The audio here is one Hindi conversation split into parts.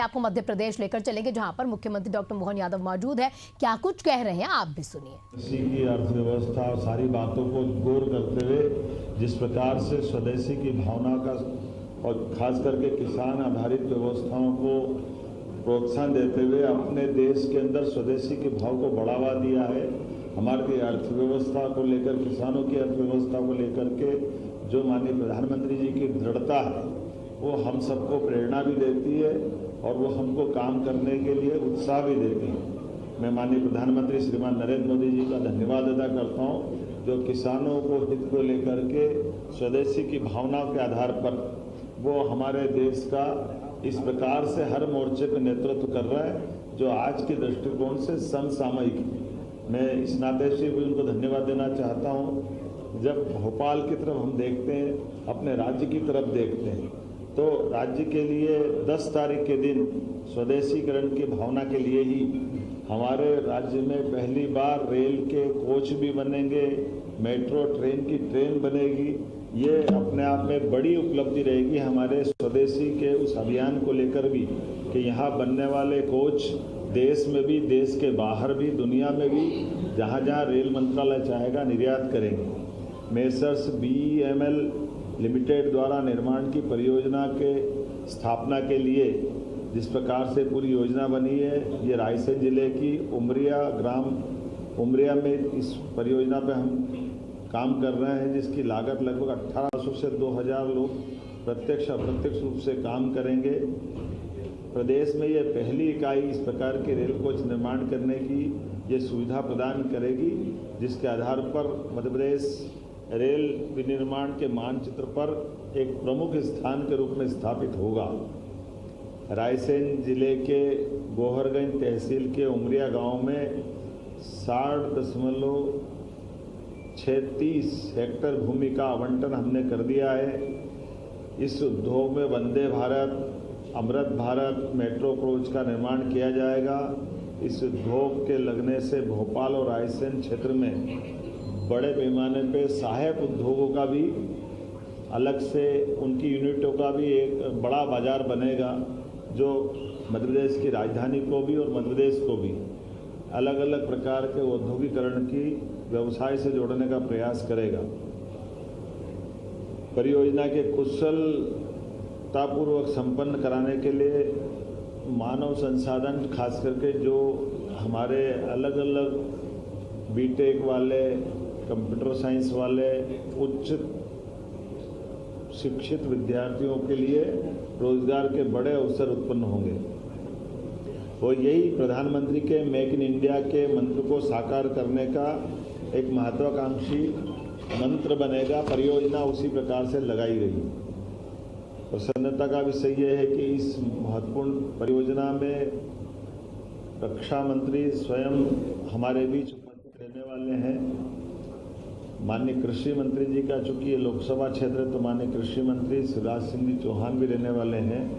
आपको मध्य प्रदेश लेकर चलेंगे, जहां पर मुख्यमंत्री डॉक्टर मोहन यादव मौजूद है। क्या कुछ कह रहे हैं आप भी सुनिए। स्वदेशी की अर्थव्यवस्था और सारी बातों को गौर करते हुए जिस प्रकार से स्वदेशी की भावना का और खास करके किसान आधारित व्यवस्थाओं को प्रोत्साहन देते हुए अपने देश के अंदर स्वदेशी के भाव को बढ़ावा दिया है। हमारी अर्थव्यवस्था को लेकर, किसानों की अर्थव्यवस्था को लेकर के जो माननीय प्रधानमंत्री जी की दृढ़ता है वो हम सबको प्रेरणा भी देती है और वो हमको काम करने के लिए उत्साह भी देती है। मैं माननीय प्रधानमंत्री श्रीमान नरेंद्र मोदी जी का धन्यवाद अदा करता हूँ, जो किसानों को हित को लेकर के स्वदेशी की भावनाओं के आधार पर वो हमारे देश का इस प्रकार से हर मोर्चे पर नेतृत्व कर रहा है, जो आज के दृष्टिकोण से समसामयिक। मैं इस नाते से भी उनको धन्यवाद देना चाहता हूँ। जब भोपाल की तरफ हम देखते हैं, अपने राज्य की तरफ देखते हैं, तो राज्य के लिए 10 तारीख के दिन स्वदेशीकरण की भावना के लिए ही हमारे राज्य में पहली बार रेल के कोच भी बनेंगे, मेट्रो ट्रेन की ट्रेन बनेगी। ये अपने आप में बड़ी उपलब्धि रहेगी हमारे स्वदेशी के उस अभियान को लेकर भी, कि यहाँ बनने वाले कोच देश में भी, देश के बाहर भी, दुनिया में भी जहाँ जहाँ रेल मंत्रालय चाहेगा निर्यात करेंगे। मेसर्स BEML लिमिटेड द्वारा निर्माण की परियोजना के स्थापना के लिए जिस प्रकार से पूरी योजना बनी है, ये रायसेन जिले की उमरिया में इस परियोजना पे हम काम कर रहे हैं, जिसकी लागत लगभग 1800 से 2000 लोग प्रत्यक्ष अप्रत्यक्ष रूप से काम करेंगे। प्रदेश में ये पहली इकाई इस प्रकार के रेल कोच निर्माण करने की ये सुविधा प्रदान करेगी, जिसके आधार पर मध्य प्रदेश रेल विनिर्माण के मानचित्र पर एक प्रमुख स्थान के रूप में स्थापित होगा। रायसेन जिले के गोहरगंज तहसील के उमरिया गांव में 60.36 हेक्टेयर भूमि का आवंटन हमने कर दिया है। इस उद्योग में वंदे भारत, अमृत भारत मेट्रो कोच का निर्माण किया जाएगा। इस उद्योग के लगने से भोपाल और रायसेन क्षेत्र में बड़े पैमाने पे सहायक उद्योगों का भी अलग से, उनकी यूनिटों का भी एक बड़ा बाजार बनेगा, जो मध्य प्रदेश की राजधानी को भी और मध्य प्रदेश को भी अलग अलग प्रकार के औद्योगिकरण की व्यवसाय से जोड़ने का प्रयास करेगा। परियोजना के कुशलतापूर्वक संपन्न कराने के लिए मानव संसाधन, खास करके जो हमारे अलग अलग BTech वाले, कंप्यूटर साइंस वाले उच्च शिक्षित विद्यार्थियों के लिए रोजगार के बड़े अवसर उत्पन्न होंगे। और यही प्रधानमंत्री के मेक इन इंडिया के मंत्र को साकार करने का एक महत्वाकांक्षी मंत्र बनेगा। परियोजना उसी प्रकार से लगाई गई। प्रसन्नता का विषय यह है कि इस महत्वपूर्ण परियोजना में रक्षा मंत्री स्वयं हमारे बीच उपस्थित रहने वाले हैं। माननीय कृषि मंत्री जी का, चूंकि ये लोकसभा क्षेत्र है, तो माननीय कृषि मंत्री शिवराज सिंह जी चौहान भी रहने वाले हैं।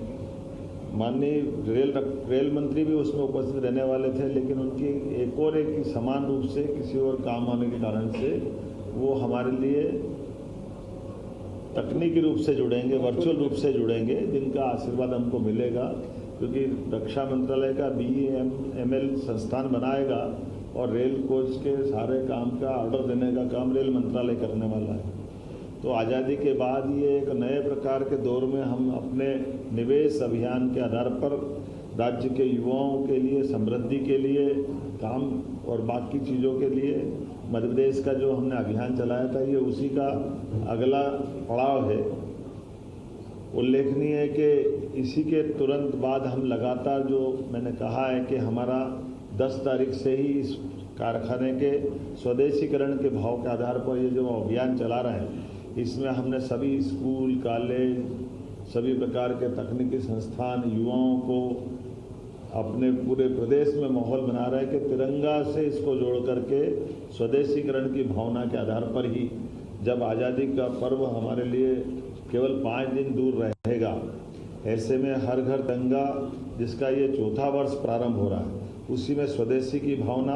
माननीय रेल मंत्री भी उसमें उपस्थित रहने वाले थे, लेकिन उनकी एक समान रूप से किसी और काम होने के कारण से वो हमारे लिए तकनीकी रूप से जुड़ेंगे, वर्चुअल रूप से जुड़ेंगे, जिनका आशीर्वाद हमको मिलेगा, क्योंकि रक्षा मंत्रालय का BEML संस्थान बनाएगा और रेल कोच के सारे काम का ऑर्डर देने का काम रेल मंत्रालय करने वाला है। तो आज़ादी के बाद ये एक नए प्रकार के दौर में हम अपने निवेश अभियान के आधार पर राज्य के युवाओं के लिए, समृद्धि के लिए काम और बाकी चीज़ों के लिए मध्य प्रदेश का जो हमने अभियान चलाया था, ये उसी का अगला पड़ाव है। उल्लेखनीय है कि इसी के तुरंत बाद हम लगातार, जो मैंने कहा है कि हमारा 10 तारीख से ही इस कारखाने के स्वदेशीकरण के भाव के आधार पर ये जो अभियान चला रहे हैं, इसमें हमने सभी स्कूल, कॉलेज, सभी प्रकार के तकनीकी संस्थान, युवाओं को अपने पूरे प्रदेश में माहौल बना रहे हैं कि तिरंगा से इसको जोड़ करके स्वदेशीकरण की भावना के आधार पर ही, जब आज़ादी का पर्व हमारे लिए केवल 5 दिन दूर रहेगा, ऐसे में हर घर तिरंगा, जिसका ये 4था वर्ष प्रारंभ हो रहा है, उसी में स्वदेशी की भावना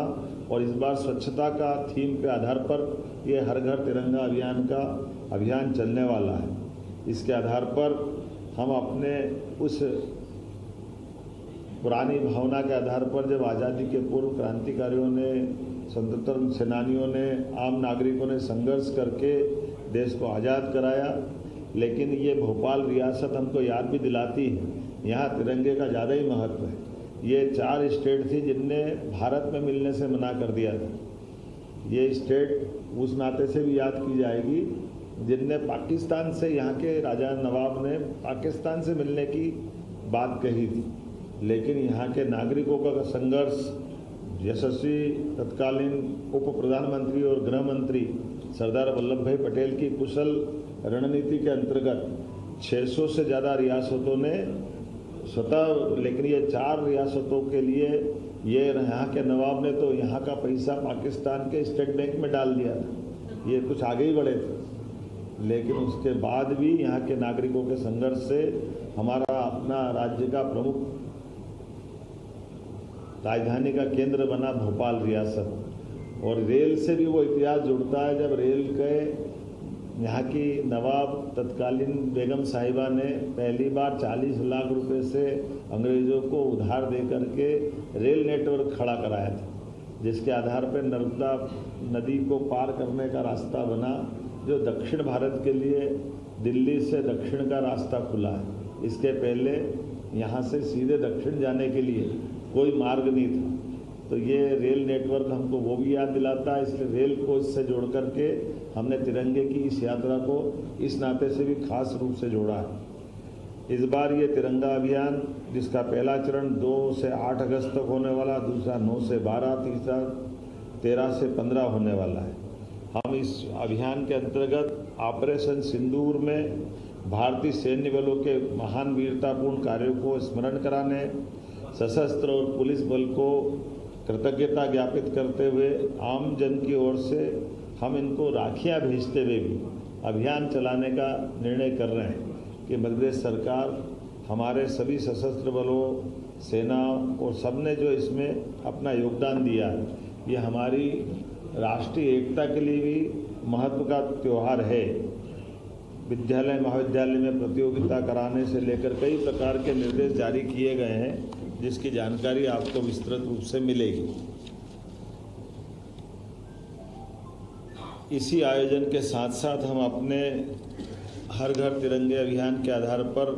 और इस बार स्वच्छता का थीम पे आधार पर ये हर घर तिरंगा अभियान का अभियान चलने वाला है। इसके आधार पर हम अपने उस पुरानी भावना के आधार पर जब आज़ादी के पूर्व क्रांतिकारियों ने, स्वतंत्रता सेनानियों ने, आम नागरिकों ने संघर्ष करके देश को आज़ाद कराया, लेकिन ये भोपाल रियासत हमको याद भी दिलाती है, यहाँ तिरंगे का ज़्यादा ही महत्व है। ये 4 स्टेट थी जिनने भारत में मिलने से मना कर दिया था। ये स्टेट उस नाते से भी याद की जाएगी जिनने पाकिस्तान से, यहाँ के राजा नवाब ने पाकिस्तान से मिलने की बात कही थी, लेकिन यहाँ के नागरिकों का संघर्ष, यशस्वी तत्कालीन उप प्रधानमंत्री और गृह मंत्री सरदार वल्लभ भाई पटेल की कुशल रणनीति के अंतर्गत 600 से ज़्यादा रियासतों ने स्वतः, लेकिन ये 4 रियासतों के लिए ये यहाँ के नवाब ने तो यहाँ का पैसा पाकिस्तान के स्टेट बैंक में डाल दिया था। ये कुछ आगे ही बढ़े थे, लेकिन उसके बाद भी यहाँ के नागरिकों के संघर्ष से हमारा अपना राज्य का प्रमुख राजधानी का केंद्र बना भोपाल रियासत। और रेल से भी वो इतिहास जुड़ता है, जब रेल के यहाँ की नवाब तत्कालीन बेगम साहिबा ने पहली बार 40 लाख रुपए से अंग्रेज़ों को उधार दे करके रेल नेटवर्क खड़ा कराया था, जिसके आधार पर नर्मदा नदी को पार करने का रास्ता बना, जो दक्षिण भारत के लिए दिल्ली से दक्षिण का रास्ता खुला है। इसके पहले यहाँ से सीधे दक्षिण जाने के लिए कोई मार्ग नहीं था। तो ये रेल नेटवर्क हमको वो भी याद दिलाता है, इसलिए रेल को इससे जोड़ करके हमने तिरंगे की इस यात्रा को इस नाते से भी खास रूप से जोड़ा है। इस बार ये तिरंगा अभियान, जिसका पहला चरण 2 से 8 अगस्त तक होने वाला, दूसरा 9 से 12, तीसरा 13 से 15 होने वाला है। हम इस अभियान के अंतर्गत ऑपरेशन सिंदूर में भारतीय सैन्य बलों के महान वीरतापूर्ण कार्यों को स्मरण कराने, सशस्त्र और पुलिस बल को कृतज्ञता ज्ञापित करते हुए आम जन की ओर से हम इनको राखियां भेजते हुए भी अभियान चलाने का निर्णय कर रहे हैं कि मध्य प्रदेश सरकार, हमारे सभी सशस्त्र बलों, सेना और सबने जो इसमें अपना योगदान दिया है, ये हमारी राष्ट्रीय एकता के लिए भी महत्व का त्यौहार है। विद्यालय महाविद्यालय में प्रतियोगिता कराने से लेकर कई प्रकार के निर्देश जारी किए गए हैं, जिसकी जानकारी आपको विस्तृत रूप से मिलेगी। इसी आयोजन के साथ साथ हम अपने हर घर तिरंगे अभियान के आधार पर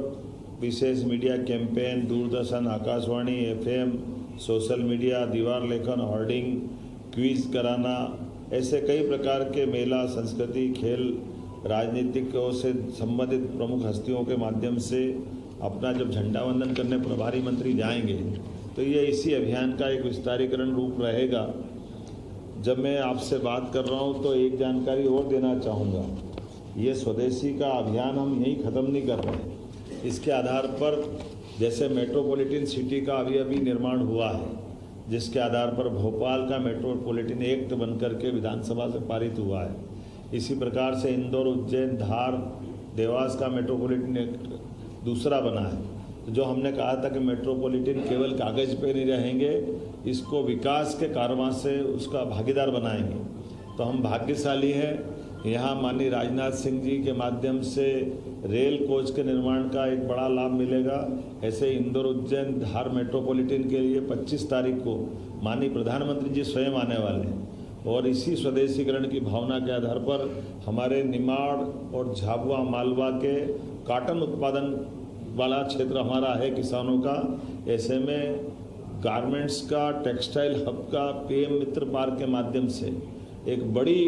विशेष media campaign, Doordarshan, Akashvani, FM, social media, दीवार लेखन, होर्डिंग, क्विज कराना, ऐसे कई प्रकार के मेला, संस्कृति, खेल, राजनीतिकों से संबंधित प्रमुख हस्तियों के माध्यम से अपना जब झंडा वंदन करने प्रभारी मंत्री जाएंगे, तो ये इसी अभियान का एक विस्तारीकरण रूप रहेगा। जब मैं आपसे बात कर रहा हूँ तो एक जानकारी और देना चाहूँगा, ये स्वदेशी का अभियान हम यहीं ख़त्म नहीं कर रहे हैं। इसके आधार पर जैसे मेट्रोपॉलिटन सिटी का अभी निर्माण हुआ है, जिसके आधार पर भोपाल का मेट्रोपॉलिटन एक्ट बनकर के विधानसभा से पारित हुआ है, इसी प्रकार से इंदौर, उज्जैन, धार, देवास का मेट्रोपॉलिटन एक्ट दूसरा बना है। तो जो हमने कहा था कि मेट्रोपॉलिटन केवल कागज़ पे नहीं रहेंगे, इसको विकास के कारवां से उसका भागीदार बनाएंगे। तो हम भाग्यशाली हैं, यहाँ माननीय राजनाथ सिंह जी के माध्यम से रेल कोच के निर्माण का एक बड़ा लाभ मिलेगा। ऐसे इंदौर, उज्जैन, धार मेट्रोपॉलिटन के लिए 25 तारीख को माननीय प्रधानमंत्री जी स्वयं आने वाले हैं, और इसी स्वदेशीकरण की भावना के आधार पर हमारे निमाड़ और झाबुआ, मालवा के कॉटन उत्पादन वाला क्षेत्र हमारा है किसानों का। ऐसे में गारमेंट्स का, टेक्सटाइल हब का PM मित्र पार्क के माध्यम से एक बड़ी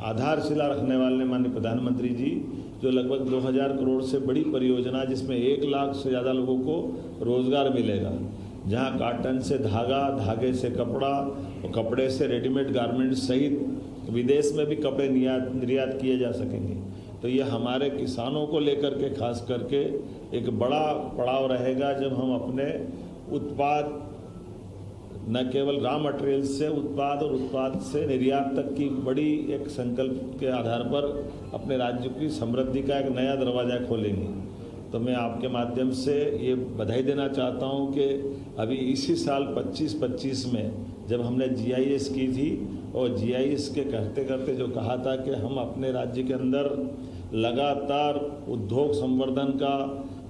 आधारशिला रखने वाले माननीय प्रधानमंत्री जी, जो लगभग 2000 करोड़ से बड़ी परियोजना, जिसमें 1 लाख से ज़्यादा लोगों को रोज़गार मिलेगा, जहां कॉटन से धागा, धागे से कपड़ा और कपड़े से रेडीमेड गारमेंट सहित विदेश में भी कपड़े निर्यात किए जा सकेंगे। तो ये हमारे किसानों को लेकर के खास करके एक बड़ा पड़ाव रहेगा, जब हम अपने उत्पाद न केवल रॉ मटेरियल से उत्पाद और उत्पाद से निर्यात तक की बड़ी एक संकल्प के आधार पर अपने राज्य की समृद्धि का एक नया दरवाज़ा खोलेंगे। तो मैं आपके माध्यम से ये बधाई देना चाहता हूँ कि अभी इसी साल 25-25 में जब हमने GIS की थी, और GIS के करते करते जो कहा था कि हम अपने राज्य के अंदर लगातार उद्योग संवर्धन का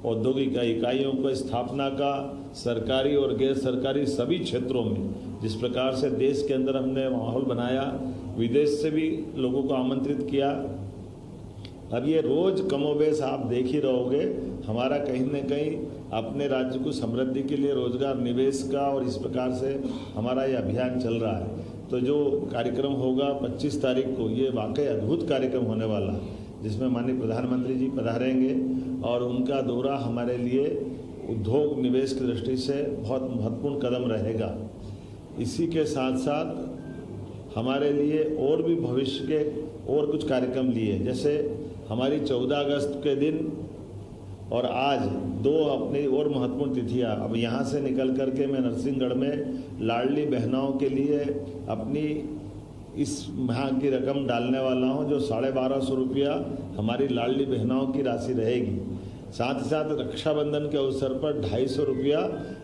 औद्योगिक इकाइयों को स्थापना का सरकारी और गैर सरकारी सभी क्षेत्रों में जिस प्रकार से देश के अंदर हमने माहौल बनाया, विदेश से भी लोगों को आमंत्रित किया। अब ये रोज कमोबेश आप देख ही रहोगे, हमारा कहीं न कहीं अपने राज्य को समृद्धि के लिए रोजगार निवेश का और इस प्रकार से हमारा ये अभियान चल रहा है। तो जो कार्यक्रम होगा 25 तारीख को, ये वाकई अद्भुत कार्यक्रम होने वाला है, जिसमें माननीय प्रधानमंत्री जी पधारेंगे और उनका दौरा हमारे लिए उद्योग निवेश की दृष्टि से बहुत महत्वपूर्ण कदम रहेगा। इसी के साथ साथ हमारे लिए और भी भविष्य के और कुछ कार्यक्रम लिए, जैसे हमारी 14 अगस्त के दिन और आज 2 अपनी और महत्वपूर्ण तिथियां। अब यहाँ से निकल करके मैं नरसिंहगढ़ में लाडली बहनों के लिए अपनी इस माह की रकम डालने वाला हूँ, जो 1250 रुपया हमारी लाडली बहनों की राशि रहेगी। साथ ही साथ रक्षाबंधन के अवसर पर 250 रुपया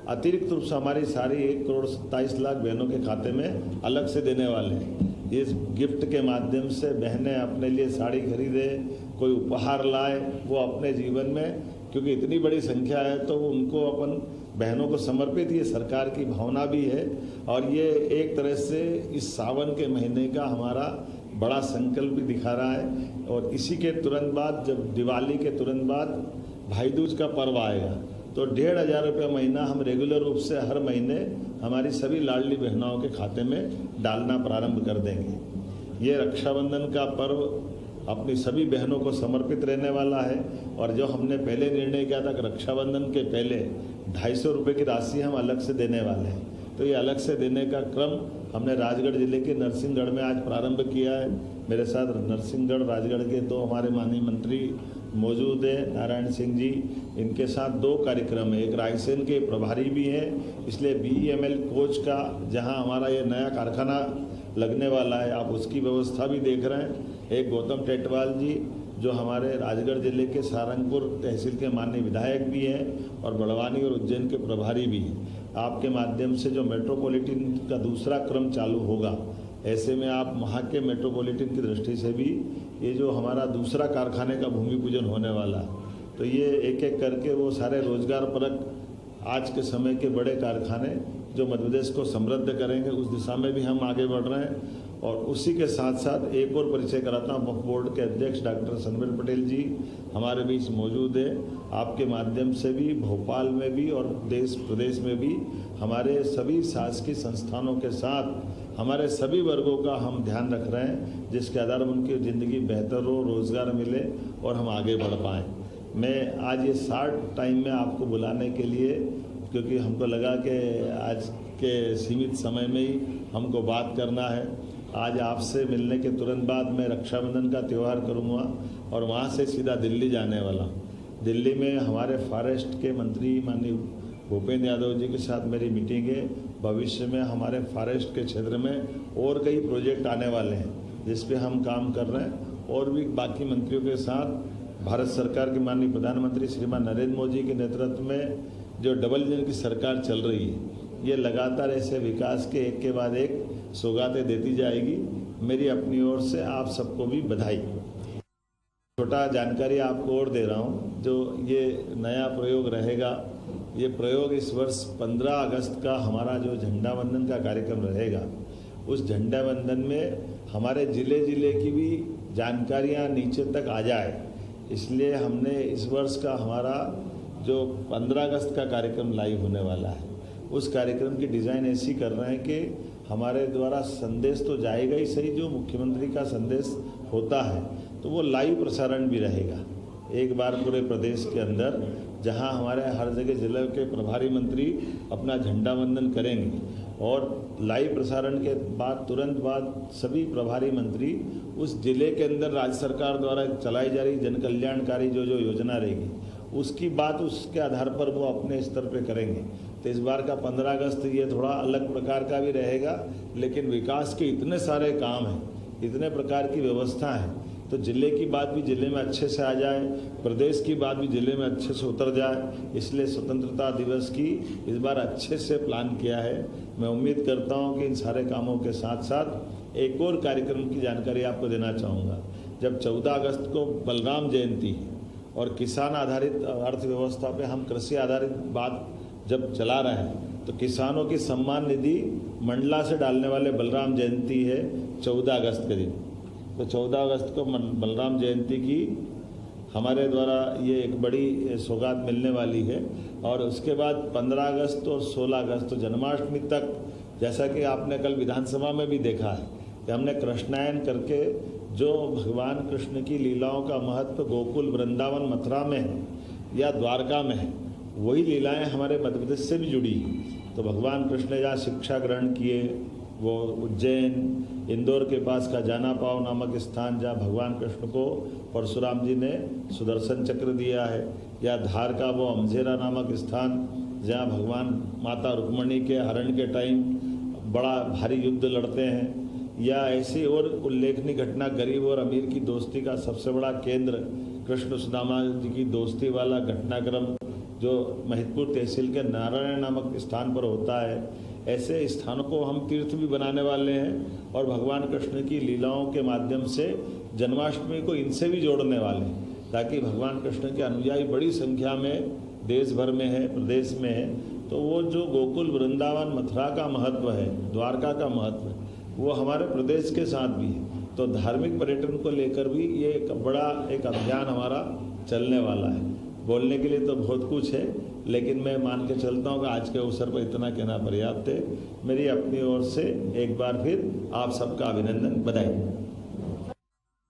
अतिरिक्त रूप से हमारी सारी 1,27,00,000 बहनों के खाते में अलग से देने वाले हैं। इस गिफ्ट के माध्यम से बहनें अपने लिए साड़ी खरीदे, कोई उपहार लाए, वो अपने जीवन में, क्योंकि इतनी बड़ी संख्या है तो उनको अपन बहनों को समर्पित ये सरकार की भावना भी है। और ये एक तरह से इस सावन के महीने का हमारा बड़ा संकल्प भी दिखा रहा है। और इसी के तुरंत बाद, जब दिवाली के तुरंत बाद भाई दूज का पर्व आएगा, तो 1,500 रुपये महीना हम रेगुलर रूप से हर महीने हमारी सभी लाडली बहनों के खाते में डालना प्रारंभ कर देंगे। ये रक्षाबंधन का पर्व अपनी सभी बहनों को समर्पित रहने वाला है। और जो हमने पहले निर्णय किया था कि रक्षाबंधन के पहले 250 रुपये की राशि हम अलग से देने वाले हैं, तो ये अलग से देने का क्रम हमने राजगढ़ जिले के नरसिंहगढ़ में आज प्रारंभ किया है। मेरे साथ नरसिंहगढ़ राजगढ़ के 2 हमारे माननीय मंत्री मौजूद है, नारायण सिंह जी। इनके साथ 2 कार्यक्रम है, एक रायसेन के प्रभारी भी हैं, इसलिए BEML कोच का जहां हमारा ये नया कारखाना लगने वाला है, आप उसकी व्यवस्था भी देख रहे हैं। एक गौतम टेटवाल जी जो हमारे राजगढ़ जिले के सारंगपुर तहसील के माननीय विधायक भी हैं और बड़वानी और उज्जैन के प्रभारी भी हैं। आपके माध्यम से जो मेट्रोपॉलिटन का दूसरा क्रम चालू होगा, ऐसे में आप वहाँ के मेट्रोपॉलिटन की दृष्टि से भी ये जो हमारा दूसरा कारखाने का भूमि पूजन होने वाला, तो ये एक एक करके वो सारे रोजगार परक आज के समय के बड़े कारखाने जो मध्य प्रदेश को समृद्ध करेंगे, उस दिशा में भी हम आगे बढ़ रहे हैं। और उसी के साथ साथ एक और परिचय कराता हूँ, वक्फ बोर्ड के अध्यक्ष डॉक्टर सनबीर पटेल जी हमारे बीच मौजूद है। आपके माध्यम से भी भोपाल में भी और देश प्रदेश में भी हमारे सभी शासकीय संस्थानों के साथ हमारे सभी वर्गों का हम ध्यान रख रहे हैं, जिसके आधार पर उनकी ज़िंदगी बेहतर हो, रोज़गार मिले और हम आगे बढ़ पाएँ। मैं आज ये शॉर्ट टाइम में आपको बुलाने के लिए, क्योंकि हमको लगा कि आज के सीमित समय में ही हमको बात करना है। आज आपसे मिलने के तुरंत बाद मैं रक्षाबंधन का त्यौहार करूँगा और वहाँ से सीधा दिल्ली जाने वाला हूँ। दिल्ली में हमारे फॉरेस्ट के मंत्री माननीय भूपेंद्र यादव जी के साथ मेरी मीटिंग है। भविष्य में हमारे फॉरेस्ट के क्षेत्र में और कई प्रोजेक्ट आने वाले हैं जिस पे हम काम कर रहे हैं, और भी बाकी मंत्रियों के साथ भारत सरकार के माननीय प्रधानमंत्री श्रीमान नरेंद्र मोदी के नेतृत्व में जो डबल इंजन की सरकार चल रही है, ये लगातार ऐसे विकास के एक के बाद एक सौगातें देती जाएगी। मेरी अपनी ओर से आप सबको भी बधाई। छोटा जानकारी आपको और दे रहा हूँ, जो ये नया प्रयोग रहेगा, ये प्रयोग इस वर्ष 15 अगस्त का हमारा जो झंडा वंदन का कार्यक्रम रहेगा, उस झंडा वंदन में हमारे ज़िले की भी जानकारियाँ नीचे तक आ जाए, इसलिए हमने इस वर्ष का हमारा जो 15 अगस्त का कार्यक्रम लाइव होने वाला है, उस कार्यक्रम की डिज़ाइन ऐसी कर रहे हैं कि हमारे द्वारा संदेश तो जाएगा ही सही, जो मुख्यमंत्री का संदेश होता है तो वो लाइव प्रसारण भी रहेगा एक बार पूरे प्रदेश के अंदर, जहां हमारे हर जगह जिले के प्रभारी मंत्री अपना झंडा वंदन करेंगे और लाइव प्रसारण के बाद तुरंत बाद सभी प्रभारी मंत्री उस जिले के अंदर राज्य सरकार द्वारा चलाई जा रही जन कल्याणकारी जो योजना रहेगी उसकी बात उसके आधार पर वो अपने स्तर पे करेंगे। तो इस बार का 15 अगस्त ये थोड़ा अलग प्रकार का भी रहेगा, लेकिन विकास के इतने सारे काम हैं, इतने प्रकार की व्यवस्था है, तो ज़िले की बात भी ज़िले में अच्छे से आ जाए, प्रदेश की बात भी ज़िले में अच्छे से उतर जाए, इसलिए स्वतंत्रता दिवस की इस बार अच्छे से प्लान किया है। मैं उम्मीद करता हूँ कि इन सारे कामों के साथ साथ एक और कार्यक्रम की जानकारी आपको देना चाहूँगा। जब 14 अगस्त को बलराम जयंती है और किसान आधारित अर्थव्यवस्था पे हम कृषि आधारित बात जब चला रहे हैं, तो किसानों की सम्मान निधि मंडला से डालने वाले बलराम जयंती है 14 अगस्त के दिन। तो 14 अगस्त को बलराम जयंती की हमारे द्वारा ये एक बड़ी सौगात मिलने वाली है। और उसके बाद 15 अगस्त और 16 अगस्त तो जन्माष्टमी तक, जैसा कि आपने कल विधानसभा में भी देखा है कि हमने कृष्णायन करके जो भगवान कृष्ण की लीलाओं का महत्व गोकुल, वृंदावन, मथुरा में है या द्वारका में है, वही लीलाएं हमारे मध्य प्रदेश से भी जुड़ी हैं। तो भगवान कृष्ण ने जहाँ शिक्षा ग्रहण किए, वो उज्जैन, इंदौर के पास का जाना पाव नामक स्थान जहाँ भगवान कृष्ण को परशुराम जी ने सुदर्शन चक्र दिया है, या धार का वो अमझेरा नामक स्थान जहाँ भगवान माता रुक्मणी के हरण के टाइम बड़ा भारी युद्ध लड़ते हैं, या ऐसी और उल्लेखनीय घटना गरीब और अमीर की दोस्ती का सबसे बड़ा केंद्र कृष्ण सुदामा जी की दोस्ती वाला घटनाक्रम जो महिदपुर तहसील के नारायण नामक स्थान पर होता है। ऐसे स्थानों को हम तीर्थ भी बनाने वाले हैं और भगवान कृष्ण की लीलाओं के माध्यम से जन्माष्टमी को इनसे भी जोड़ने वाले हैं, ताकि भगवान कृष्ण के अनुयायी बड़ी संख्या में देश भर में है, प्रदेश में है। तो वो जो गोकुल, वृंदावन, मथुरा का महत्व है, द्वारका का महत्व है, वो हमारे प्रदेश के साथ भी है। तो धार्मिक पर्यटन को लेकर भी ये एक बड़ा अभियान हमारा चलने वाला है। बोलने के लिए तो बहुत कुछ है, लेकिन मैं मान के चलता हूँ कि आज के अवसर पर इतना कहना पर्याप्त है। मेरी अपनी ओर से एक बार फिर आप सबका अभिनंदन, बधाई।